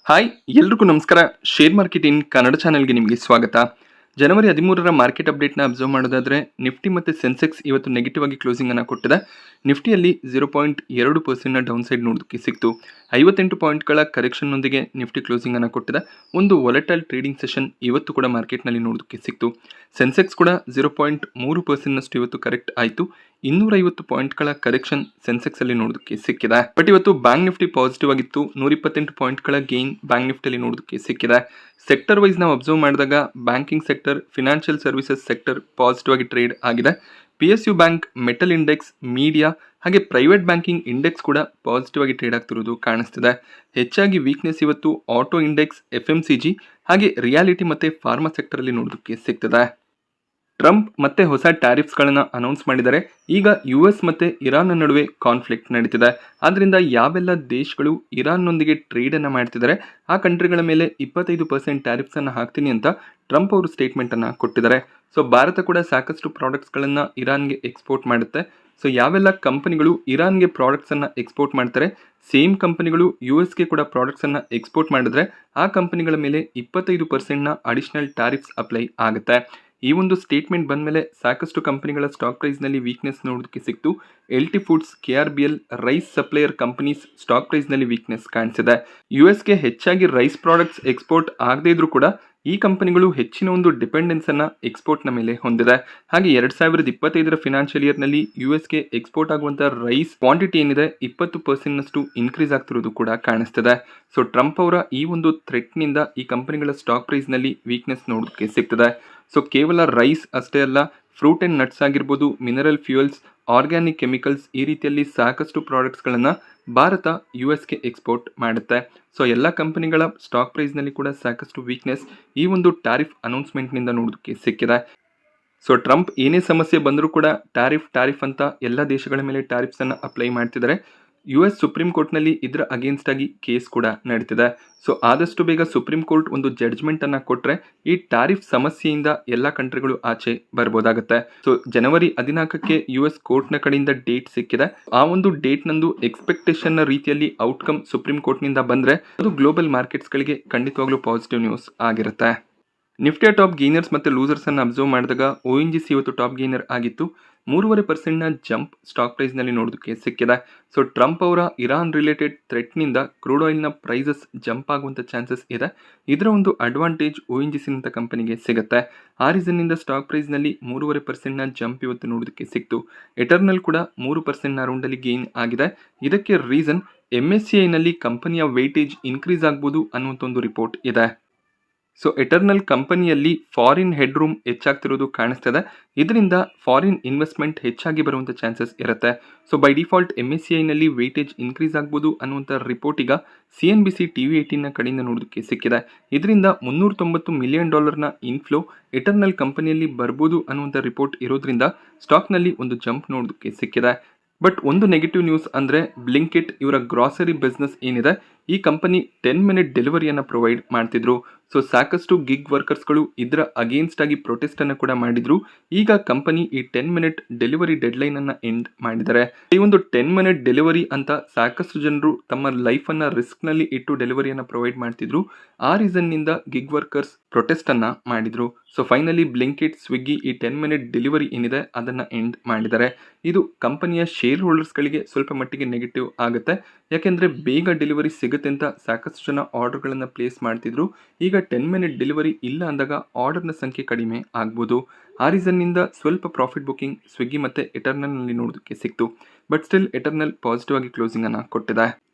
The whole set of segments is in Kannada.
ಹಾಯ್ ಎಲ್ರಿಗೂ ನಮಸ್ಕಾರ. ಶೇರ್ ಮಾರ್ಕೆಟ್ ಇನ್ ಕನ್ನಡ ಚಾನೆಲ್ಗೆ ನಿಮಗೆ ಸ್ವಾಗತ. ಜನವರಿ 13ರ ಮಾರ್ಕೆಟ್ ಅಪ್ಡೇಟ್ನ ಅಬ್ಸರ್ವ್ ಮಾಡೋದಾದ್ರೆ ನಿಫ್ಟಿ ಮತ್ತು ಸೆನ್ಸೆಕ್ಸ್ ಇವತ್ತು ನೆಗೆಟಿವ್ ಆಗಿ ಕ್ಲೋಸಿಂಗ್ ಅನ್ನು ಕೊಟ್ಟಿದೆ. ನಿಫ್ಟಿಯಲ್ಲಿ 0.2% ಡೌನ್ ಸೈಡ್ ನೋಡೋದಕ್ಕೆ ಸಿಕ್ತು. 58 ಪಾಯಿಂಟ್ಗಳ ಕರೆಕ್ಷನ್ನೊಂದಿಗೆ ನಿಫ್ಟಿ ಕ್ಲೋಸಿಂಗ್ ಅನ್ನು ಕೊಟ್ಟಿದೆ. ಒಂದು ವೊಲಟೈಲ್ ಟ್ರೇಡಿಂಗ್ ಸೆಷನ್ ಇವತ್ತು ಕೂಡ ಮಾರ್ಕೆಟ್ನಲ್ಲಿ ನೋಡೋದಕ್ಕೆ ಸಿಕ್ತು. ಸೆನ್ಸೆಕ್ಸ್ ಕೂಡ 0.3% ಇವತ್ತು ಕರೆಕ್ಟ್ ಆಯಿತು. 250 ಪಾಯಿಂಟ್ಗಳ ಕರೆಕ್ಷನ್ ಸೆನ್ಸೆಕ್ಸ್ ಅಲ್ಲಿ ನೋಡೋದಕ್ಕೆ ಸಿಕ್ಕಿದೆ. ಬಟ್ ಇವತ್ತು ಬ್ಯಾಂಕ್ ನಿಫ್ಟಿ ಪಾಸಿಟಿವ್ ಆಗಿತ್ತು. 128 ಪಾಯಿಂಟ್ಗಳ ಗೇನ್ ಬ್ಯಾಂಕ್ ನಿಫ್ಟಿಯಲ್ಲಿ ನೋಡೋದಕ್ಕೆ ಸಿಕ್ಕಿದೆ. ಸೆಕ್ಟರ್ ವೈಸ್ ನಾವು ಅಬ್ಸರ್ವ್ ಮಾಡಿದಾಗ banking sector, financial services sector positive ಆಗಿ ಟ್ರೇಡ್ ಆಗಿದೆ. PSU bank, metal index, media ಹಾಗೆ ಪ್ರೈವೇಟ್ ಬ್ಯಾಂಕಿಂಗ್ ಇಂಡೆಕ್ಸ್ ಕೂಡ ಪಾಸಿಟಿವ್ ಆಗಿ ಟ್ರೇಡ್ ಆಗ್ತಿರೋದು ಕಾಣಿಸ್ತಿದೆ. ಹೆಚ್ಚಾಗಿ ವೀಕ್ನೆಸ್ ಇವತ್ತು ಆಟೋ ಇಂಡೆಕ್ಸ್, FMCG ಹಾಗೆ ರಿಯಾಲಿಟಿ ಮತ್ತೆ ಫಾರ್ಮಾ ಸೆಕ್ಟರ್ ಅಲ್ಲಿ ನೋಡೋದಕ್ಕೆ ಸಿಗ್ತದೆ. ಟ್ರಂಪ್ ಮತ್ತೆ ಹೊಸ ಟ್ಯಾರಿಫ್ಸ್ಗಳನ್ನು ಅನೌನ್ಸ್ ಮಾಡಿದ್ದಾರೆ. ಈಗ US ಮತ್ತೆ ಇರಾನ್ ನಡುವೆ ಕಾನ್ಫ್ಲಿಕ್ಟ್ ನಡೀತಿದೆ. ಆದ್ರಿಂದ ಯಾವೆಲ್ಲ ದೇಶಗಳು ಇರಾನ್ನೊಂದಿಗೆ ಟ್ರೇಡ್ ಅನ್ನ ಮಾಡ್ತಿದ್ದಾರೆ ಆ ಕಂಟ್ರಿಗಳ ಮೇಲೆ 25% ಟ್ಯಾರಿಫ್ಸ್ ಅನ್ನ ಹಾಕ್ತೀನಿ ಅಂತ ಟ್ರಂಪ್ ಅವರು ಸ್ಟೇಟ್ಮೆಂಟ್ ಅನ್ನ ಕೊಟ್ಟಿದ್ದಾರೆ. ಸೊ ಭಾರತ ಕೂಡ ಸಾಕಷ್ಟು ಪ್ರಾಡಕ್ಟ್ಸ್ಗಳನ್ನ ಇರಾನ್ಗೆ ಎಕ್ಸ್ಪೋರ್ಟ್ ಮಾಡುತ್ತೆ. ಸೊ ಯಾವೆಲ್ಲ ಕಂಪನಿಗಳು ಇರಾನ್ಗೆ ಪ್ರಾಡಕ್ಟ್ಸ್ ಅನ್ನ ಎಕ್ಸ್ಪೋರ್ಟ್ ಮಾಡ್ತಾರೆ, ಸೇಮ್ ಕಂಪನಿಗಳು US ಕೂಡ ಪ್ರಾಡಕ್ಟ್ಸ್ ಅನ್ನ ಎಕ್ಸ್ಪೋರ್ಟ್ ಮಾಡಿದ್ರೆ ಆ ಕಂಪನಿಗಳ ಮೇಲೆ 25% ಅಡಿಷನಲ್ ಟ್ಯಾರಿಫ್ಸ್ ಅಪ್ಲೈ ಆಗುತ್ತೆ. ಈ ಒಂದು ಸ್ಟೇಟ್ಮೆಂಟ್ ಬಂದಮೇಲೆ ಸಾಕಷ್ಟು ಕಂಪನಿಗಳ ಸ್ಟಾಕ್ ಪ್ರೈಸ್ ನಲ್ಲಿ ವೀಕ್ನೆಸ್ ನೋಡೋದಕ್ಕೆ ಸಿಕ್ತು. LT foods, KRBL, rice supplier companies stock price ನಲ್ಲಿ ವೀಕ್ನೆಸ್ ಕಾಣಿಸಿದೆ. USಗೆ ಹೆಚ್ಚಾಗಿ ರೈಸ್ ಪ್ರಾಡಕ್ಟ್ಸ್ ಎಕ್ಸ್ಪೋರ್ಟ್ ಆಗದೇ ಇದ್ರೂ ಕೂಡ ಈ ಕಂಪನಿಗಳು ಹೆಚ್ಚಿನ ಒಂದು ಡಿಪೆಂಡೆನ್ಸ್ ಅನ್ನ ಎಕ್ಸ್ಪೋರ್ಟ್ ನ ಮೇಲೆ ಹೊಂದಿದೆ. ಹಾಗೆ 2025ರ ಫಿನಾನ್ಷಿಯಲ್ ಇಯರ್ ನಲ್ಲಿ USಗೆ ಎಕ್ಸ್ಪೋರ್ಟ್ ಆಗುವಂತಹ ರೈಸ್ ಕ್ವಾಂಟಿಟಿ ಏನಿದೆ 20% ನಷ್ಟು ಇನ್ಕ್ರೀಸ್ ಆಗ್ತಿರೋದು ಕೂಡ ಕಾಣಿಸ್ತಿದೆ. ಸೊ ಟ್ರಂಪ್ ಅವರ ಈ ಒಂದು ಥ್ರೆಟ್ ನಿಂದ ಈ ಕಂಪನಿಗಳ ಸ್ಟಾಕ್ ಪ್ರೈಸ್ ನಲ್ಲಿ ವೀಕ್ನೆಸ್ ನೋಡೋದಕ್ಕೆ ಸಿಗ್ತದೆ. ಸೊ ಕೇವಲ ರೈಸ್ ಅಷ್ಟೇ ಅಲ್ಲ, ಫ್ರೂಟ್ ಅಂಡ್ ನಟ್ಸ್ ಆಗಿರ್ಬೋದು, ಮಿನರಲ್ ಫ್ಯೂಯಲ್ಸ್, ಆರ್ಗ್ಯಾನಿಕ್ ಕೆಮಿಕಲ್ಸ್, ಈ ರೀತಿಯಲ್ಲಿ ಸಾಕಷ್ಟು ಪ್ರಾಡಕ್ಟ್ಸ್ಗಳನ್ನು ಭಾರತ USಗೆ ಎಕ್ಸ್ಪೋರ್ಟ್ ಮಾಡುತ್ತೆ. ಸೊ ಎಲ್ಲ ಕಂಪನಿಗಳ ಸ್ಟಾಕ್ ಪ್ರೈಸ್ನಲ್ಲಿ ಕೂಡ ಸಾಕಷ್ಟು ವೀಕ್ನೆಸ್ ಈ ಒಂದು ಟ್ಯಾರಿಫ್ ಅನೌನ್ಸ್ಮೆಂಟ್ನಿಂದ ನೋಡೋದಕ್ಕೆ ಸಿಕ್ಕಿದೆ. ಸೊ ಟ್ರಂಪ್ ಏನೇ ಸಮಸ್ಯೆ ಬಂದರೂ ಕೂಡ ಟ್ಯಾರಿಫ್ ಅಂತ ಎಲ್ಲ ದೇಶಗಳ ಮೇಲೆ ಟ್ಯಾರಿಫ್ಸ್ ಅನ್ನು ಅಪ್ಲೈ ಮಾಡ್ತಿದ್ದಾರೆ. US ಸುಪ್ರೀಂ ಕೋರ್ಟ್ನಲ್ಲಿ ಇದರ ಅಗೇನ್ಸ್ಟ್ ಆಗಿ ಕೇಸ್ ಕೂಡ ನಡೀತಿದೆ. ಸೊ ಆದಷ್ಟು ಬೇಗ ಸುಪ್ರೀಂ ಕೋರ್ಟ್ ಒಂದು ಜಡ್ಜ್ಮೆಂಟ್ ಅನ್ನ ಕೊಟ್ರೆ ಈ ಟ್ಯಾರಿಫ್ ಸಮಸ್ಯೆಯಿಂದ ಎಲ್ಲ ಕಂಟ್ರಿಗಳು ಆಚೆ ಬರ್ಬೋದಾಗುತ್ತೆ. ಸೊ ಜನವರಿ 14ಕ್ಕೆ US ಕೋರ್ಟ್ನ ಕಡೆಯಿಂದ ಡೇಟ್ ಸಿಕ್ಕಿದೆ. ಆ ಒಂದು ಡೇಟ್ ನಂದು ಎಕ್ಸ್ಪೆಕ್ಟೇಷನ್ ನ ರೀತಿಯಲ್ಲಿ ಔಟ್ಕಮ್ ಸುಪ್ರೀಂ ಕೋರ್ಟ್ನಿಂದ ಬಂದ್ರೆ ಅದು ಗ್ಲೋಬಲ್ ಮಾರ್ಕೆಟ್ಸ್ಗಳಿಗೆ ಖಂಡಿತವಾಗ್ಲೂ ಪಾಸಿಟಿವ್ ನ್ಯೂಸ್ ಆಗಿರುತ್ತೆ. ನಿಫ್ಟಿಯ ಟಾಪ್ ಗೇನರ್ಸ್ ಮತ್ತು ಲೂಸರ್ಸ್ ಅನ್ನು ಅಬ್ಸರ್ವ್ ಮಾಡಿದಾಗ ONGC ಇವತ್ತು ಟಾಪ್ ಗೇನರ್ ಆಗಿತ್ತು. 3.5% ಜಂಪ್ ಸ್ಟಾಕ್ ಪ್ರೈಸ್ನಲ್ಲಿ ನೋಡೋದಕ್ಕೆ ಸಿಕ್ಕಿದೆ. ಸೊ ಟ್ರಂಪ್ ಅವರ ಇರಾನ್ ರಿಲೇಟೆಡ್ ಥ್ರೆಟ್ನಿಂದ ಕ್ರೂಡ್ ಆಯಿಲ್ನ ಪ್ರೈಸಸ್ ಜಂಪ್ ಆಗುವಂಥ ಚಾನ್ಸಸ್ ಇದೆ. ಇದರ ಒಂದು ಅಡ್ವಾಂಟೇಜ್ ONGC ಅಂತ ಕಂಪನಿಗೆ ಸಿಗುತ್ತೆ. ಆ ರೀಸನ್ನಿಂದ ಸ್ಟಾಕ್ ಪ್ರೈಸ್ನಲ್ಲಿ 3.5% ಜಂಪ್ ಇವತ್ತು ನೋಡೋದಕ್ಕೆ ಸಿಕ್ತು. ಎಟರ್ನಲ್ ಕೂಡ 3% ಅರೌಂಡಲ್ಲಿ ಗೇನ್ ಆಗಿದೆ. ಇದಕ್ಕೆ ರೀಸನ್ MSCIನಲ್ಲಿ ಕಂಪನಿಯ ವೇಟೇಜ್ ಇನ್ಕ್ರೀಸ್ ಆಗ್ಬೋದು ಅನ್ನುವಂಥ ಒಂದು ರಿಪೋರ್ಟ್ ಇದೆ. ಸೊ ಎಟರ್ನಲ್ ಕಂಪನಿಯಲ್ಲಿ ಫಾರಿನ್ ಹೆಡ್ ರೂಮ್ ಹೆಚ್ಚಾಗ್ತಿರೋದು ಕಾಣಿಸ್ತದೆ. ಇದರಿಂದ ಫಾರಿನ್ ಇನ್ವೆಸ್ಟ್ಮೆಂಟ್ ಹೆಚ್ಚಾಗಿ ಬರುವಂಥ ಚಾನ್ಸಸ್ ಇರುತ್ತೆ. ಸೊ ಬೈ ಡಿಫಾಲ್ಟ್ MSCIನಲ್ಲಿ ವೇಟೇಜ್ ಇನ್ಕ್ರೀಸ್ ಆಗ್ಬೋದು ಅನ್ನುವಂಥ ರಿಪೋರ್ಟ್ ಈಗ CNBC TV18ನ ಕಡೆಯಿಂದ ನೋಡೋದಕ್ಕೆ ಸಿಕ್ಕಿದೆ. ಇದರಿಂದ $390 ಮಿಲಿಯನ್ ಇನ್ಫ್ಲೋ ಎಟರ್ನಲ್ ಕಂಪನಿಯಲ್ಲಿ ಬರ್ಬೋದು ಅನ್ನುವಂಥ ರಿಪೋರ್ಟ್ ಇರೋದ್ರಿಂದ ಸ್ಟಾಕ್ನಲ್ಲಿ ಒಂದು ಜಂಪ್ ನೋಡೋದಕ್ಕೆ ಸಿಕ್ಕಿದೆ. ಬಟ್ ಒಂದು ನೆಗೆಟಿವ್ ನ್ಯೂಸ್ ಅಂದರೆ ಬ್ಲಿಂಕಿಟ್ ಇವರ ಗ್ರಾಸರಿ ಬಿಸ್ನೆಸ್ ಏನಿದೆ ಈ ಕಂಪನಿ 10 ಮಿನಿಟ್ ಡೆಲಿವರಿಯನ್ನು ಪ್ರೊವೈಡ್ ಮಾಡ್ತಿದ್ರು. ಸೊ ಸಾಕಷ್ಟು ಗಿಗ್ ವರ್ಕರ್ಸ್ಗಳು ಇದರ ಅಗೇನ್ಸ್ಟ್ ಆಗಿ ಪ್ರೊಟೆಸ್ಟ್ ಅನ್ನು ಕೂಡ ಮಾಡಿದ್ರು. ಈಗ ಕಂಪನಿ ಈ 10 ಮಿನಿಟ್ ಡೆಲಿವರಿ ಡೆಡ್ಲೈನ್ ಅನ್ನ ಎಂಡ್ ಮಾಡಿದ್ದಾರೆ. ಈ ಒಂದು 10 ಮಿನಿಟ್ ಡೆಲಿವರಿ ಅಂತ ಸಾಕಷ್ಟು ಜನರು ತಮ್ಮ ಲೈಫ್ ಅನ್ನ ರಿಸ್ಕ್ ನಲ್ಲಿ ಇಟ್ಟು ಡೆಲಿವರಿಯನ್ನು ಪ್ರೊವೈಡ್ ಮಾಡ್ತಿದ್ರು. ಆ ರೀಸನ್ ನಿಂದ ಗಿಗ್ ವರ್ಕರ್ಸ್ ಪ್ರೊಟೆಸ್ಟ್ ಅನ್ನ ಮಾಡಿದ್ರು. ಸೊ ಫೈನಲಿ ಬ್ಲಿಂಕಿಟ್, ಸ್ವಿಗ್ಗಿ ಈ 10 ಮಿನಿಟ್ ಡೆಲಿವರಿ ಏನಿದೆ ಅದನ್ನ ಎಂಡ್ ಮಾಡಿದ್ದಾರೆ. ಇದು ಕಂಪನಿಯ ಶೇರ್ ಹೋಲ್ಡರ್ಸ್ಗಳಿಗೆ ಸ್ವಲ್ಪ ಮಟ್ಟಿಗೆ ನೆಗೆಟಿವ್ ಆಗುತ್ತೆ. ಯಾಕೆಂದ್ರೆ ಬೇಗ ಡೆಲಿವರಿ ಸಿಗುತ್ತೆ ಅಂತ ಸಾಕಷ್ಟು ಜನ ಆರ್ಡರ್ಗಳನ್ನು ಪ್ಲೇಸ್ ಮಾಡ್ತಿದ್ರು. ಈಗ 10 ಮಿನಿಟ್ ಡೆಲಿವರಿ ಇಲ್ಲ ಅಂದಾಗ ಆರ್ಡರ್ನ ಸಂಖ್ಯೆ ಕಡಿಮೆ ಆಗ್ಬೋದು. ಆ ರೀಸನ್ನಿಂದ ಸ್ವಲ್ಪ ಪ್ರಾಫಿಟ್ ಬುಕಿಂಗ್ ಸ್ವಿಗ್ಗಿ ಮತ್ತು ಎಟರ್ನಲ್ನಲ್ಲಿ ನೋಡೋದಕ್ಕೆ ಸಿಕ್ತು. ಬಟ್ ಸ್ಟಿಲ್ ಎಟರ್ನಲ್ ಪಾಸಿಟಿವ್ ಆಗಿ ಕ್ಲೋಸಿಂಗ್ ಅನ್ನು ಕೊಟ್ಟಿದೆ.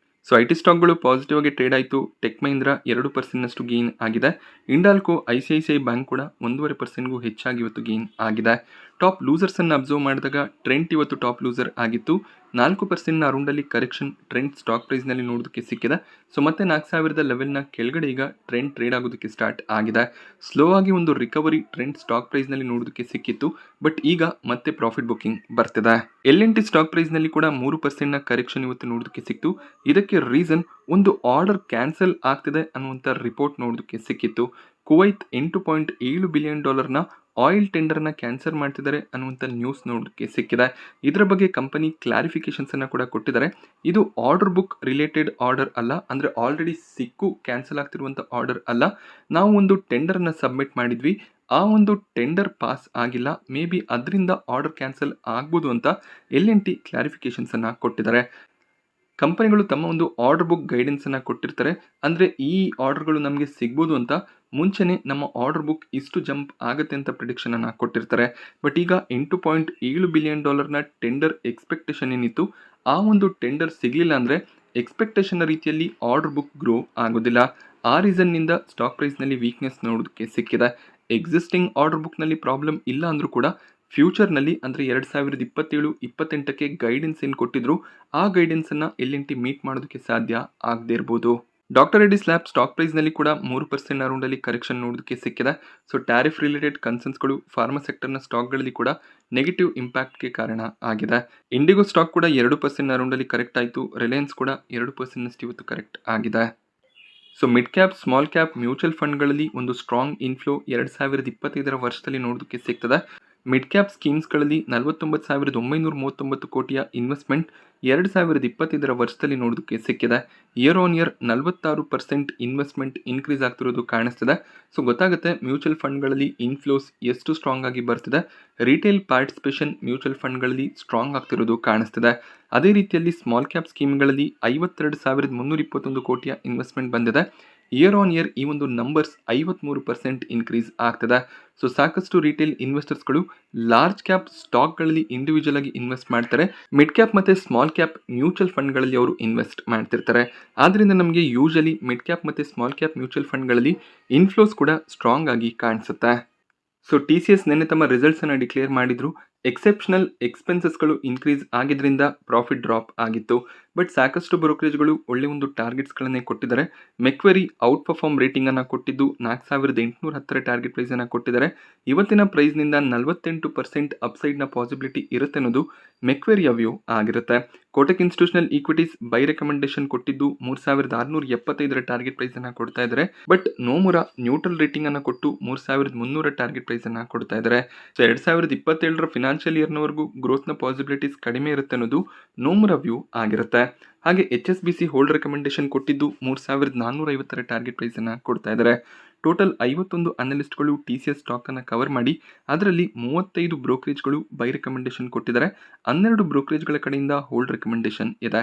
ಸೊ IT ಸ್ಟಾಕ್ಗಳು ಪಾಸಿಟಿವ್ ಆಗಿ ಟ್ರೇಡ್ ಆಯಿತು. ಟೆಕ್ ಮಹೀಂದ್ರ 2% ಗೇನ್ ಆಗಿದೆ. ಇಂಡಾಲ್ಕೋ, ICICI ಬ್ಯಾಂಕ್ ಕೂಡ 1.5% ಹೆಚ್ಚಾಗಿ ಇವತ್ತು ಗೇನ್ ಆಗಿದೆ. ಟಾಪ್ ಲೂಸರ್ಸ್ ಅನ್ನು ಅಬ್ಸರ್ವ್ ಮಾಡಿದಾಗ ಟ್ರೆಂಟ್ ಇವತ್ತು ಟಾಪ್ ಲೂಸರ್ ಆಗಿತ್ತು. 4% ಅರೌಂಡಲ್ಲಿ ಕರೆಕ್ಷನ್ ಟ್ರೆಂಡ್ ಸ್ಟಾಕ್ ಪ್ರೈಸ್ನಲ್ಲಿ ನೋಡೋದಕ್ಕೆ ಸಿಕ್ಕಿದೆ. ಸೊ ಮತ್ತೆ 4000 ಲೆವೆಲ್ನ ಕೆಳಗಡೆ ಈಗ ಟ್ರೆಂಡ್ ಟ್ರೇಡ್ ಆಗೋದಕ್ಕೆ ಸ್ಟಾರ್ಟ್ ಆಗಿದೆ. ಸ್ಲೋ ಆಗಿ ಒಂದು ರಿಕವರಿ ಟ್ರೆಂಡ್ ಸ್ಟಾಕ್ ಪ್ರೈಸ್ನಲ್ಲಿ ನೋಡೋದಕ್ಕೆ ಸಿಕ್ಕಿತ್ತು. ಬಟ್ ಈಗ ಮತ್ತೆ ಪ್ರಾಫಿಟ್ ಬುಕಿಂಗ್ ಬರ್ತಿದೆ. LNT ಸ್ಟಾಕ್ ಪ್ರೈಸ್ನಲ್ಲಿ ಕೂಡ 3% ಕರೆಕ್ಷನ್ ಇವತ್ತು ನೋಡೋದಕ್ಕೆ ಸಿಕ್ತು. ಇದಕ್ಕೆ ರೀಸನ್ ಒಂದು ಆರ್ಡರ್ ಕ್ಯಾನ್ಸಲ್ ಆಗ್ತಿದೆ ಅನ್ನುವಂಥ ರಿಪೋರ್ಟ್ ನೋಡೋದಕ್ಕೆ ಸಿಕ್ಕಿತ್ತು. ಕುವೈತ್ $8.7 ಬಿಲಿಯನ್ ಆಯಿಲ್ ಟೆಂಡರ್ನ ಕ್ಯಾನ್ಸಲ್ ಮಾಡ್ತಿದ್ದಾರೆ ಅನ್ನುವಂಥ ನ್ಯೂಸ್ ನೋಡೋಕ್ಕೆ ಸಿಕ್ಕಿದೆ. ಇದರ ಬಗ್ಗೆ ಕಂಪನಿ ಕ್ಲಾರಿಫಿಕೇಶನ್ಸನ್ನು ಕೂಡ ಕೊಟ್ಟಿದ್ದಾರೆ. ಇದು ಆರ್ಡರ್ ಬುಕ್ ರಿಲೇಟೆಡ್ ಆರ್ಡರ್ ಅಲ್ಲ, ಅಂದರೆ ಆಲ್ರೆಡಿ ಸಿಕ್ಕು ಕ್ಯಾನ್ಸಲ್ ಆಗ್ತಿರುವಂಥ ಆರ್ಡರ್ ಅಲ್ಲ. ನಾವು ಒಂದು ಟೆಂಡರ್ನ ಸಬ್ಮಿಟ್ ಮಾಡಿದ್ವಿ, ಆ ಒಂದು ಟೆಂಡರ್ ಪಾಸ್ ಆಗಿಲ್ಲ, ಮೇ ಬಿ ಅದರಿಂದ ಆರ್ಡರ್ ಕ್ಯಾನ್ಸಲ್ ಆಗ್ಬೋದು ಅಂತ L&T ಕ್ಲಾರಿಫಿಕೇಶನ್ಸನ್ನು ಕೊಟ್ಟಿದ್ದಾರೆ. ಕಂಪನಿಗಳು ತಮ್ಮ ಒಂದು ಆರ್ಡರ್ ಬುಕ್ ಗೈಡೆನ್ಸನ್ನು ಕೊಟ್ಟಿರ್ತಾರೆ. ಅಂದರೆ ಈ ಆರ್ಡರ್ಗಳು ನಮಗೆ ಸಿಗ್ಬೋದು ಅಂತ ಮುಂಚೆನೇ ನಮ್ಮ ಆರ್ಡರ್ ಬುಕ್ ಇಷ್ಟು ಜಂಪ್ ಆಗುತ್ತೆ ಅಂತ ಪ್ರಿಡಿಕ್ಷನನ್ನು ಕೊಟ್ಟಿರ್ತಾರೆ. ಬಟ್ ಈಗ $8.7 ಬಿಲಿಯನ್ ಟೆಂಡರ್ ಎಕ್ಸ್ಪೆಕ್ಟೇಷನ್ ಏನಿತ್ತು, ಆ ಒಂದು ಟೆಂಡರ್ ಸಿಗಲಿಲ್ಲ ಅಂದರೆ ಎಕ್ಸ್ಪೆಕ್ಟೇಷನ್ ರೀತಿಯಲ್ಲಿ ಆರ್ಡರ್ ಬುಕ್ ಗ್ರೋ ಆಗೋದಿಲ್ಲ. ಆ ರೀಸನ್ನಿಂದ ಸ್ಟಾಕ್ ಪ್ರೈಸ್ನಲ್ಲಿ ವೀಕ್ನೆಸ್ ನೋಡೋದಕ್ಕೆ ಸಿಕ್ಕಿದೆ. ಎಕ್ಸಿಸ್ಟಿಂಗ್ ಆರ್ಡರ್ ಬುಕ್ನಲ್ಲಿ ಪ್ರಾಬ್ಲಮ್ ಇಲ್ಲ ಅಂದರೂ ಕೂಡ ಫ್ಯೂಚರ್ನಲ್ಲಿ ಅಂದರೆ 2027-28ಕ್ಕೆ ಗೈಡೆನ್ಸ್ ಏನು ಕೊಟ್ಟಿದ್ರು, ಆ ಗೈಡೆನ್ಸನ್ನು L&T ಮೀಟ್ ಮಾಡೋದಕ್ಕೆ ಸಾಧ್ಯ ಆಗದೇ ಇರ್ಬೋದು. ಡಾಕ್ಟರ್ ರೆಡ್ಡಿಸ್ ಲ್ಯಾಬ್ ಸ್ಟಾಕ್ ಪ್ರೈಸ್ನಲ್ಲಿ ಕೂಡ 3% ಅರೌಂಡಲ್ಲಿ ಕರೆಕ್ಷನ್ ನೋಡೋದಕ್ಕೆ ಸಿಕ್ಕಿದೆ. ಸೊ ಟ್ಯಾರಿಫ್ ರಿಲೇಟೆಡ್ ಕನ್ಸರ್ನ್ಸ್ಗಳು ಫಾರ್ಮಾ ಸೆಕ್ಟರ್ನ ಸ್ಟಾಕ್ಗಳಲ್ಲಿ ಕೂಡ ನೆಗೆಟಿವ್ ಇಂಪ್ಯಾಕ್ಟ್ಗೆ ಕಾರಣ ಆಗಿದೆ. ಇಂಡಿಗೋ ಸ್ಟಾಕ್ ಕೂಡ 2% ಅರೌಂಡಲ್ಲಿ ಕರೆಕ್ಟ್ ಆಯಿತು. ರಿಲಯನ್ಸ್ ಕೂಡ 2% ಇವತ್ತು ಕರೆಕ್ಟ್ ಆಗಿದೆ. So mid cap small cap mutual ಫಂಡ್ಗಳಲ್ಲಿ ಒಂದು ಸ್ಟ್ರಾಂಗ್ ಇನ್ಫ್ಲೋ 2025 ವರ್ಷದಲ್ಲಿ ನೋಡೋದಕ್ಕೆ ಸಿಗ್ತದೆ. ಮಿಡ್ ಕ್ಯಾಪ್ ಸ್ಕೀಮ್ಸ್ಗಳಲ್ಲಿ 49,939 ಕೋಟಿಯ ಇನ್ವೆಸ್ಟ್ಮೆಂಟ್ 2025 ವರ್ಷದಲ್ಲಿ ನೋಡೋದಕ್ಕೆ ಸಿಕ್ಕಿದೆ. Year on year 46% investment increase ಆಗ್ತಿರೋದು ಕಾಣಿಸ್ತಿದೆ. ಸೊ ಗೊತ್ತಾಗುತ್ತೆ ಮ್ಯೂಚುವಲ್ ಫಂಡ್ಗಳಲ್ಲಿ ಇನ್ಫ್ಲೋಸ್ ಎಷ್ಟು ಸ್ಟ್ರಾಂಗ್ ಆಗಿ ಬರ್ತಿದೆ. ರಿಟೇಲ್ ಪಾರ್ಟಿಸಿಪೇಷನ್ ಮ್ಯೂಚುವಲ್ ಫಂಡ್ಗಳಲ್ಲಿ ಸ್ಟ್ರಾಂಗ್ ಆಗ್ತಿರೋದು ಕಾಣಿಸ್ತಿದೆ. ಅದೇ ರೀತಿಯಲ್ಲಿ ಸ್ಮಾಲ್ ಕ್ಯಾಪ್ ಸ್ಕೀಮ್ಗಳಲ್ಲಿ 52,321 ಕೋಟಿಯ ಇನ್ವೆಸ್ಟ್ಮೆಂಟ್ ಬಂದಿದೆ. ಇಯರ್ ಆನ್ ಇಯರ್ ಈ ಒಂದು ನಂಬರ್ಸ್ 53% ಇನ್ಕ್ರೀಸ್ ಆಗ್ತದೆ. ಸೊ ಸಾಕಷ್ಟು ರಿಟೇಲ್ ಇನ್ವೆಸ್ಟರ್ಸ್ಗಳು ಲಾರ್ಜ್ ಕ್ಯಾಪ್ ಸ್ಟಾಕ್ಗಳಲ್ಲಿ ಇಂಡಿವಿಜುವಲ್ ಆಗಿ ಇನ್ವೆಸ್ಟ್ ಮಾಡ್ತಾರೆ. ಮಿಡ್ ಕ್ಯಾಪ್ ಮತ್ತು ಸ್ಮಾಲ್ ಕ್ಯಾಪ್ ಮ್ಯೂಚುವಲ್ ಫಂಡ್ಗಳಲ್ಲಿ ಅವರು ಇನ್ವೆಸ್ಟ್ ಮಾಡ್ತಿರ್ತಾರೆ. ಆದ್ದರಿಂದ ನಮಗೆ ಯೂಶಲಿ ಮಿಡ್ ಕ್ಯಾಪ್ ಮತ್ತು ಸ್ಮಾಲ್ ಕ್ಯಾಪ್ ಮ್ಯೂಚುವಲ್ ಫಂಡ್ಗಳಲ್ಲಿ ಇನ್ಫ್ಲೋಸ್ ಕೂಡ ಸ್ಟ್ರಾಂಗ್ ಆಗಿ ಕಾಣಿಸುತ್ತೆ. ಸೊ TCS ನಿನ್ನೆ ತಮ್ಮ ರಿಸಲ್ಟ್ಸನ್ನು ಡಿಕ್ಲೇರ್ ಮಾಡಿದ್ರು. ಎಕ್ಸೆಪ್ಷನಲ್ ಎಕ್ಸ್ಪೆನ್ಸಸ್ಗಳು ಇನ್ಕ್ರೀಸ್ ಆಗಿದ್ದರಿಂದ ಪ್ರಾಫಿಟ್ ಡ್ರಾಪ್ ಆಗಿತ್ತು. ಬಟ್ ಸಾಕಷ್ಟು ಬ್ರೋಕರೇಜ್ಗಳು ಒಳ್ಳೆ ಒಂದು ಟಾರ್ಗೆಟ್ಸ್ಗಳನ್ನೇ ಕೊಟ್ಟಿದ್ದಾರೆ. ಮೆಕ್ವೆರಿ ಔಟ್ ಪರ್ಫಾರ್ಮ್ ರೇಟಿಂಗನ್ನು ಕೊಟ್ಟಿದ್ದು 4,810 ಟಾರ್ಗೆಟ್ ಪ್ರೈಸನ್ನು ಕೊಟ್ಟಿದ್ದಾರೆ. ಇವತ್ತಿನ ಪ್ರೈಸ್ನಿಂದ 48% ಅಪ್ಸೈಡ್ನ ಪಾಸಿಬಿಲಿಟಿ ಇರುತ್ತೆ ಅನ್ನೋದು ಮೆಕ್ವೆರಿಯ ವ್ಯೂ ಆಗಿರುತ್ತೆ. Kotak institutional equities by recommendation ಕೊಟ್ಟಿದ್ದು 3,675 ಟಾರ್ಗೆಟ್ ಪ್ರೈಸನ್ನು ಕೊಡ್ತಾ ಇದ್ದಾರೆ. ಬಟ್ ನೋಮುರಾ ನ್ಯೂಟ್ರಲ್ ರೇಟಿಂಗ್ ಅನ್ನು ಕೊಟ್ಟು 3,300 ಟಾರ್ಗೆಟ್ ಪ್ರೈಸನ್ನು ಕೊಡ್ತಾ ಇದ್ದಾರೆ. ಸೊ 2027 ಫಿನಾನ್ಷಿಯಲ್ ಇಯರ್ನವರೆಗೂ ಗ್ರೋತ್ನ ಪಾಸಿಬಿಲಿಟೀಸ್ ಕಡಿಮೆ ಇರುತ್ತೆ ಅನ್ನೋದು ನೋಮುರಾ ವ್ಯೂ ಆಗಿರುತ್ತೆ. ಹಾಗೆ HSBC ಹೋಲ್ಡ್ ರೆಕಮೆಂಡೇಶನ್ ಕೊಟ್ಟಿದ್ದು 3,450 ಟಾರ್ಗೆಟ್ ಪ್ರೈಸನ್ನು ಕೊಡ್ತಾ ಇದ್ದಾರೆ. ಟೋಟಲ್ 51 ಅನಲಿಸ್ಟ್ಗಳು TCS ಸ್ಟಾಕನ್ನು ಕವರ್ ಮಾಡಿ ಅದರಲ್ಲಿ 35 ಬ್ರೋಕರೇಜ್ಗಳು ಬೈ ರೆಕಮೆಂಡೇಶನ್ ಕೊಟ್ಟಿದ್ದಾರೆ. 12 ಬ್ರೋಕರೇಜ್ಗಳ ಕಡೆಯಿಂದ ಹೋಲ್ಡ್ ರೆಕಮೆಂಡೇಶನ್ ಇದೆ.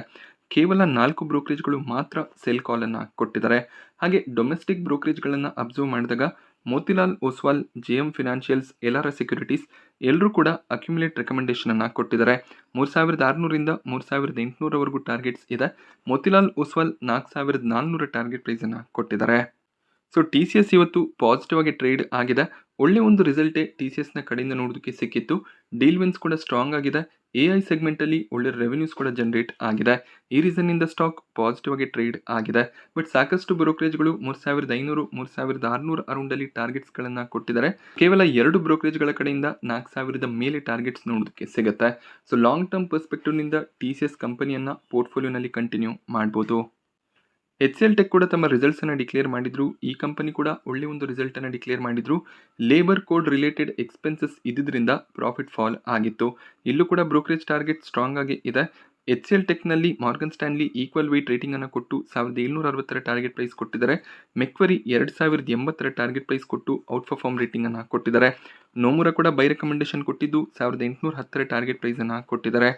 ಕೇವಲ 4 ಬ್ರೋಕರೇಜ್ಗಳು ಮಾತ್ರ ಸೆಲ್ ಕಾಲನ್ನು ಕೊಟ್ಟಿದ್ದಾರೆ. ಹಾಗೆ ಡೊಮೆಸ್ಟಿಕ್ ಬ್ರೋಕರೇಜ್ಗಳನ್ನು ಅಬ್ಸರ್ವ್ ಮಾಡಿದಾಗ Motilal Oswal, JM financials, LRS securities ಎಲ್ಲರೂ ಕೂಡ ಅಕ್ಯುಮುಲೇಟ್ ರೆಕಮೆಂಡೇಶನ್ ಅನ್ನು ಕೊಟ್ಟಿದ್ದಾರೆ. 3,600ರಿಂದ 3,800ವರೆಗೂ ಟಾರ್ಗೆಟ್ಸ್ ಇದೆ. ಮೋತಿಲಾಲ್ ಓಸ್ವಾಲ್ 4,400 ಟಾರ್ಗೆಟ್ ಪ್ರೈಸನ್ನು ಕೊಟ್ಟಿದ್ದಾರೆ. ಸೊ TCS ಇವತ್ತು ಪಾಸಿಟಿವ್ ಆಗಿ ಟ್ರೇಡ್ ಆಗಿದೆ. ಒಳ್ಳೆ ಒಂದು ರಿಸಲ್ಟೇ TCSನ ಕಡೆಯಿಂದ ನೋಡೋದಕ್ಕೆ ಸಿಕ್ಕಿತ್ತು. ಡೀಲ್ ವಿನ್ಸ್ ಕೂಡ ಸ್ಟ್ರಾಂಗ್ ಆಗಿದೆ. AI ಸೆಗ್ಮೆಂಟಲ್ಲಿ ಒಳ್ಳೆ ರೆವೆನ್ಯೂಸ್ ಕೂಡ ಜನರೇಟ್ ಆಗಿದೆ. ಈ ರೀಸನ್ನಿಂದ ಸ್ಟಾಕ್ ಪಾಸಿಟಿವ್ ಆಗಿ ಟ್ರೇಡ್ ಆಗಿದೆ. ಬಟ್ ಸಾಕಷ್ಟು ಬ್ರೋಕರೇಜ್ಗಳು 3,500, 3,600 ಅರೌಂಡಲ್ಲಿ ಟಾರ್ಗೆಟ್ಸ್ಗಳನ್ನು ಕೊಟ್ಟಿದ್ದಾರೆ. ಕೇವಲ 2 ಬ್ರೋಕರೇಜ್ಗಳ ಕಡೆಯಿಂದ 4,000 ಮೇಲೆ ಟಾರ್ಗೆಟ್ಸ್ ನೋಡೋದಕ್ಕೆ ಸಿಗುತ್ತೆ. ಸೊ ಲಾಂಗ್ ಟರ್ಮ್ ಪರ್ಸ್ಪೆಕ್ಟಿವ್ನಿಂದ TCS ಕಂಪನಿಯನ್ನು ಪೋರ್ಟ್ಫೋಲಿಯೋನಲ್ಲಿ ಕಂಟಿನ್ಯೂ ಮಾಡ್ಬೋದು. HCL ಟೆಕ್ ಕೂಡ ತಮ್ಮ ರಿಸಲ್ಟ್ಸನ್ನು ಡಿಕ್ಲೇರ್ ಮಾಡಿದ್ರು. ಈ ಕಂಪನಿ ಕೂಡ ಒಳ್ಳೆ ಒಂದು ರಿಸಲ್ಟನ್ನು ಡಿಕ್ಲೇರ್ ಮಾಡಿದ್ರು. ಲೇಬರ್ ಕೋಡ್ ರಿಲೇಟೆಡ್ ಎಕ್ಸ್ಪೆನ್ಸಸ್ ಇದ್ದಿದ್ದರಿಂದ ಪ್ರಾಫಿಟ್ ಫಾಲ್ ಆಗಿತ್ತು. ಇಲ್ಲೂ ಕೂಡ ಬ್ರೋಕರೇಜ್ ಟಾರ್ಗೆಟ್ ಸ್ಟ್ರಾಂಗ್ ಆಗಿ ಇದೆ. HCL ಟೆಕ್ನಲ್ಲಿ ಮಾರ್ಗನ್ ಸ್ಟ್ಯಾನ್ಲಿ ಈಕ್ವಲ್ ವೇಟ್ ರೇಟಿಂಗನ್ನು ಕೊಟ್ಟು 1,760 ಟಾರ್ಗೆಟ್ ಪ್ರೈಸ್ ಕೊಟ್ಟಿದ್ದಾರೆ. ಮೆಕ್ವರಿ 2,080 ಟಾರ್ಗೆಟ್ ಪ್ರೈಸ್ ಕೊಟ್ಟು ಔಟ್ ಪರ್ಫಾರ್ಮ್ ರೇಟಿಂಗನ್ನು ಕೊಟ್ಟಿದ್ದಾರೆ. ನೋಮುರಾ ಕೂಡ ಬೈ ರೆಕಮೆಂಡೇಶನ್ ಕೊಟ್ಟಿದ್ದು 1,810 ಟಾರ್ಗೆಟ್ ಪ್ರೈಸನ್ನು ಕೊಟ್ಟಿದ್ದಾರೆ.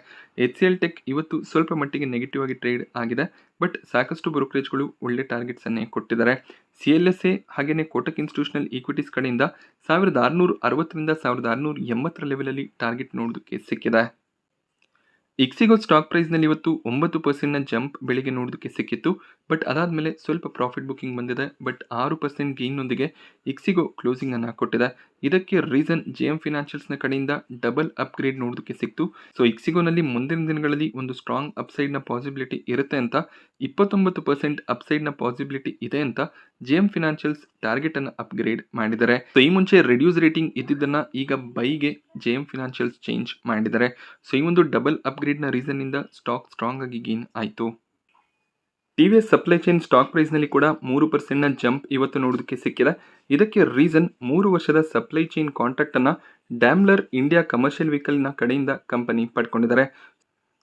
HCL ಟೆಕ್ ಇವತ್ತು ಸ್ವಲ್ಪ ಮಟ್ಟಿಗೆ ನೆಗೆಟಿವ್ ಆಗಿ ಟ್ರೇಡ್ ಆಗಿದೆ. ಬಟ್ ಸಾಕಷ್ಟು ಬ್ರೋಕರೇಜ್ಗಳು ಒಳ್ಳೆ ಟಾರ್ಗೆಟ್ಸನ್ನೇ ಕೊಟ್ಟಿದ್ದಾರೆ. CLSA ಹಾಗೆಯೇ ಕೋಟಕ್ ಇನ್ಸ್ಟಿಟ್ಯೂಷನಲ್ ಈಕ್ವಿಟೀಸ್ ಕಡೆಯಿಂದ 1,660ರಿಂದ 1,680 ಲೆವೆಲಲ್ಲಿ ಟಾರ್ಗೆಟ್ ನೋಡೋದಕ್ಕೆ ಸಿಕ್ಕಿದೆ. ಇಕ್ಸಿಗೋ ಸ್ಟಾಕ್ ಪ್ರೈಸ್ನಲ್ಲಿ ಇವತ್ತು 9% ಜಂಪ್ ಬೆಳಿಗ್ಗೆ ನೋಡೋದಕ್ಕೆ ಸಿಕ್ಕಿತ್ತು. ಬಟ್ ಅದಾದಮೇಲೆ ಸ್ವಲ್ಪ ಪ್ರಾಫಿಟ್ ಬುಕಿಂಗ್ ಬಂದಿದೆ. ಬಟ್ 6% ಗೇನ್ನೊಂದಿಗೆ ಇಕ್ಸಿಗೋ ಕ್ಲೋಸಿಂಗನ್ನು ಕೊಟ್ಟಿದೆ. ಇದಕ್ಕೆ ರೀಸನ್ JM ಫಿನಾನ್ಷಿಯಲ್ಸ್ನ ಕಡೆಯಿಂದ ಡಬಲ್ ಅಪ್ಗ್ರೇಡ್ ನೋಡೋದಕ್ಕೆ ಸಿಕ್ತು. ಸೊ ಇಕ್ಸಿಗೋನಲ್ಲಿ ಮುಂದಿನ ದಿನಗಳಲ್ಲಿ ಒಂದು ಸ್ಟ್ರಾಂಗ್ ಅಪ್ಸೈಡ್ನ ಪಾಸಿಬಿಲಿಟಿ ಇರುತ್ತೆ ಅಂತ, 29% ಅಪ್ಸೈಡ್ನ ಪಾಸಿಬಿಲಿಟಿ ಇದೆ ಅಂತ JM ಫಿನಾನ್ಷಿಯಲ್ಸ್ ಟಾರ್ಗೆಟ್ ಅನ್ನು ಅಪ್ಗ್ರೇಡ್ ಮಾಡಿದ್ದಾರೆ. ಸೊ ಈ ಮುಂಚೆ ರೆಡ್ಯೂಸ್ ರೇಟಿಂಗ್ ಇದ್ದಿದ್ದನ್ನ ಈಗ ಬೈಗೆ JM ಫಿನಾನ್ಷಿಯಲ್ಸ್ ಚೇಂಜ್ ಮಾಡಿದ್ದಾರೆ. ಸೊ ಈ ಒಂದು ಡಬಲ್ ಅಪ್ಗ್ರೇಡ್ನ ರೀಸನ್ನಿಂದ ಸ್ಟಾಕ್ ಸ್ಟ್ರಾಂಗ್ ಆಗಿ ಗೇನ್ ಆಯಿತು. T V S supply chain stock ಪ್ರೈಸ್ನಲ್ಲಿ ಕೂಡ 3% ಜಂಪ್ ಇವತ್ತು ನೋಡೋದಕ್ಕೆ ಸಿಕ್ಕಿದೆ. ಇದಕ್ಕೆ ರೀಸನ್ 3 ವರ್ಷದ ಸಪ್ಲೈ ಚೈನ್ ಕಾಂಟ್ರಾಕ್ಟನ್ನು ಡ್ಯಾಮ್ಲರ್ ಇಂಡಿಯಾ ಕಮರ್ಷಿಯಲ್ ವೆಹಿಕಲ್ನ ಕಡೆಯಿಂದ ಕಂಪನಿ ಪಡ್ಕೊಂಡಿದ್ದಾರೆ.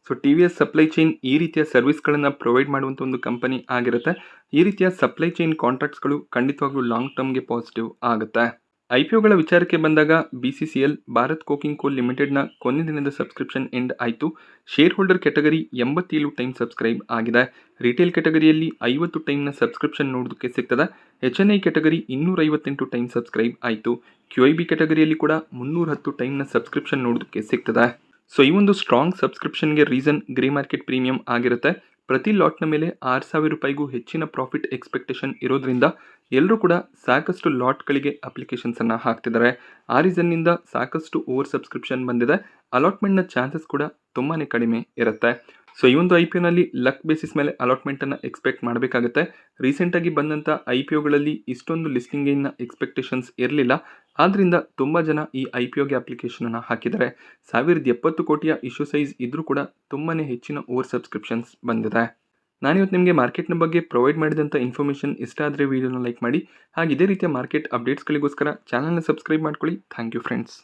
So T V S supply chain ಈ ರೀತಿಯ ಸರ್ವಿಸ್ಗಳನ್ನು ಪ್ರೊವೈಡ್ ಮಾಡುವಂಥ ಒಂದು ಕಂಪನಿ ಆಗಿರುತ್ತೆ. ಈ ರೀತಿಯ ಸಪ್ಲೈ ಚೈನ್ ಕಾಂಟ್ರಾಕ್ಟ್ಸ್ಗಳು ಖಂಡಿತವಾಗ್ಲೂ ಲಾಂಗ್ ಟರ್ಮ್ಗೆ ಪಾಸಿಟಿವ್ ಆಗುತ್ತೆ. ಐ ಪಿ ಒಗಳ ವಿಚಾರಕ್ಕೆ ಬಂದಾಗ BCCL ಭಾರತ್ ಕೋಕಿಂಗ್ ಕೋಲ್ ಲಿಮಿಟೆಡ್ನ ಕೊನೆ ದಿನದ ಸಬ್ಸ್ಕ್ರಿಪ್ಷನ್ ಎಂಡ್ ಆಯಿತು. Shareholder category 87 time subscribe ಆಗಿದೆ. ರಿಟೇಲ್ ಕ್ಯಾಟಗರಿಯಲ್ಲಿ 50 ಟೈಮ್ನ ಸಬ್ಸ್ಕ್ರಿಪ್ಷನ್ ನೋಡೋದಕ್ಕೆ ಸಿಗ್ತದೆ. HNI ಕ್ಯಾಟಗರಿ 258 ಟೈಮ್ ಸಬ್ಸ್ಕ್ರೈಬ್ ಆಯಿತು. QIB ಕ್ಯಾಟಗರಿಯಲ್ಲಿ ಕೂಡ 310 ಟೈಮ್ನ ಸಬ್ಸ್ಕ್ರಿಪ್ಷನ್ ನೋಡೋದಕ್ಕೆ ಸಿಗ್ತದೆ. ಸೊ ಈ ಒಂದು ಸ್ಟ್ರಾಂಗ್ ಸಬ್ಸ್ಕ್ರಿಪ್ಷನ್ಗೆ ರೀಸನ್ ಗ್ರೇ ಮಾರ್ಕೆಟ್ ಪ್ರೀಮಿಯಂ ಆಗಿರುತ್ತೆ. ಪ್ರತಿ ಲಾಟ್ನ ಮೇಲೆ 6,000 ರೂಪಾಯಿಗೂ ಹೆಚ್ಚಿನ ಪ್ರಾಫಿಟ್ ಎಕ್ಸ್ಪೆಕ್ಟೇಷನ್ ಇರೋದ್ರಿಂದ ಎಲ್ಲರೂ ಕೂಡ ಸಾಕಷ್ಟು ಲಾಟ್ಗಳಿಗೆ ಅಪ್ಲಿಕೇಶನ್ಸನ್ನು ಹಾಕ್ತಿದ್ದಾರೆ. ಆ ರೀಸನ್ನಿಂದ ಸಾಕಷ್ಟು ಓವರ್ ಸಬ್ಸ್ಕ್ರಿಪ್ಷನ್ ಬಂದಿದೆ. ಅಲಾಟ್ಮೆಂಟ್ನ ಚಾನ್ಸಸ್ ಕೂಡ ತುಂಬಾ ಕಡಿಮೆ ಇರುತ್ತೆ. ಸೊ ಈ ಒಂದು ಐ ಪಿ ಒನಲ್ಲಿ ಲಕ್ ಬೇಸಿಸ್ ಮೇಲೆ ಅಲಾಟ್ಮೆಂಟನ್ನು ಎಕ್ಸ್ಪೆಕ್ಟ್ ಮಾಡಬೇಕಾಗುತ್ತೆ. ರೀಸೆಂಟಾಗಿ ಬಂದಂಥ ಐ ಪಿ ಒಗಳಲ್ಲಿ ಇಷ್ಟೊಂದು ಲಿಸ್ಟಿಂಗಿನ ಎಕ್ಸ್ಪೆಕ್ಟೇಷನ್ಸ್ ಇರಲಿಲ್ಲ. ಆದ್ದರಿಂದ ತುಂಬ ಜನ ಈ ಐ ಪಿ ಒಗೆ ಅಪ್ಲಿಕೇಶನನ್ನು ಹಾಕಿದ್ದಾರೆ. 1070 ಕೋಟಿಯ ಇಶ್ಯೂ ಸೈಜ್ ಇದ್ರೂ ಕೂಡ ತುಂಬಾ ಹೆಚ್ಚಿನ ಓವರ್ ಸಬ್ಸ್ಕ್ರಿಪ್ಷನ್ಸ್ ಬಂದಿದೆ. ನಾನಿವತ್ತು ನಿಮಗೆ ಮಾರ್ಕೆಟ್ನ ಬಗ್ಗೆ ಪ್ರೊವೈಡ್ ಮಾಡಿದಂಥ ಇನ್ಫಾರ್ಮೇಷನ್ ಇಷ್ಟ ಆದರೆ ವಿಡಿಯೋನ ಲೈಕ್ ಮಾಡಿ. ಹಾಗೆ ಇದೇ ರೀತಿಯ ಮಾರ್ಕೆಟ್ ಅಪ್ಡೇಟ್ಸ್ಗಳಿಗೋಸ್ಕರ ಚಾನಲ್ನ ಸಬ್ಸ್ಕ್ರೈಬ್ ಮಾಡ್ಕೊಳ್ಳಿ. Thank you friends.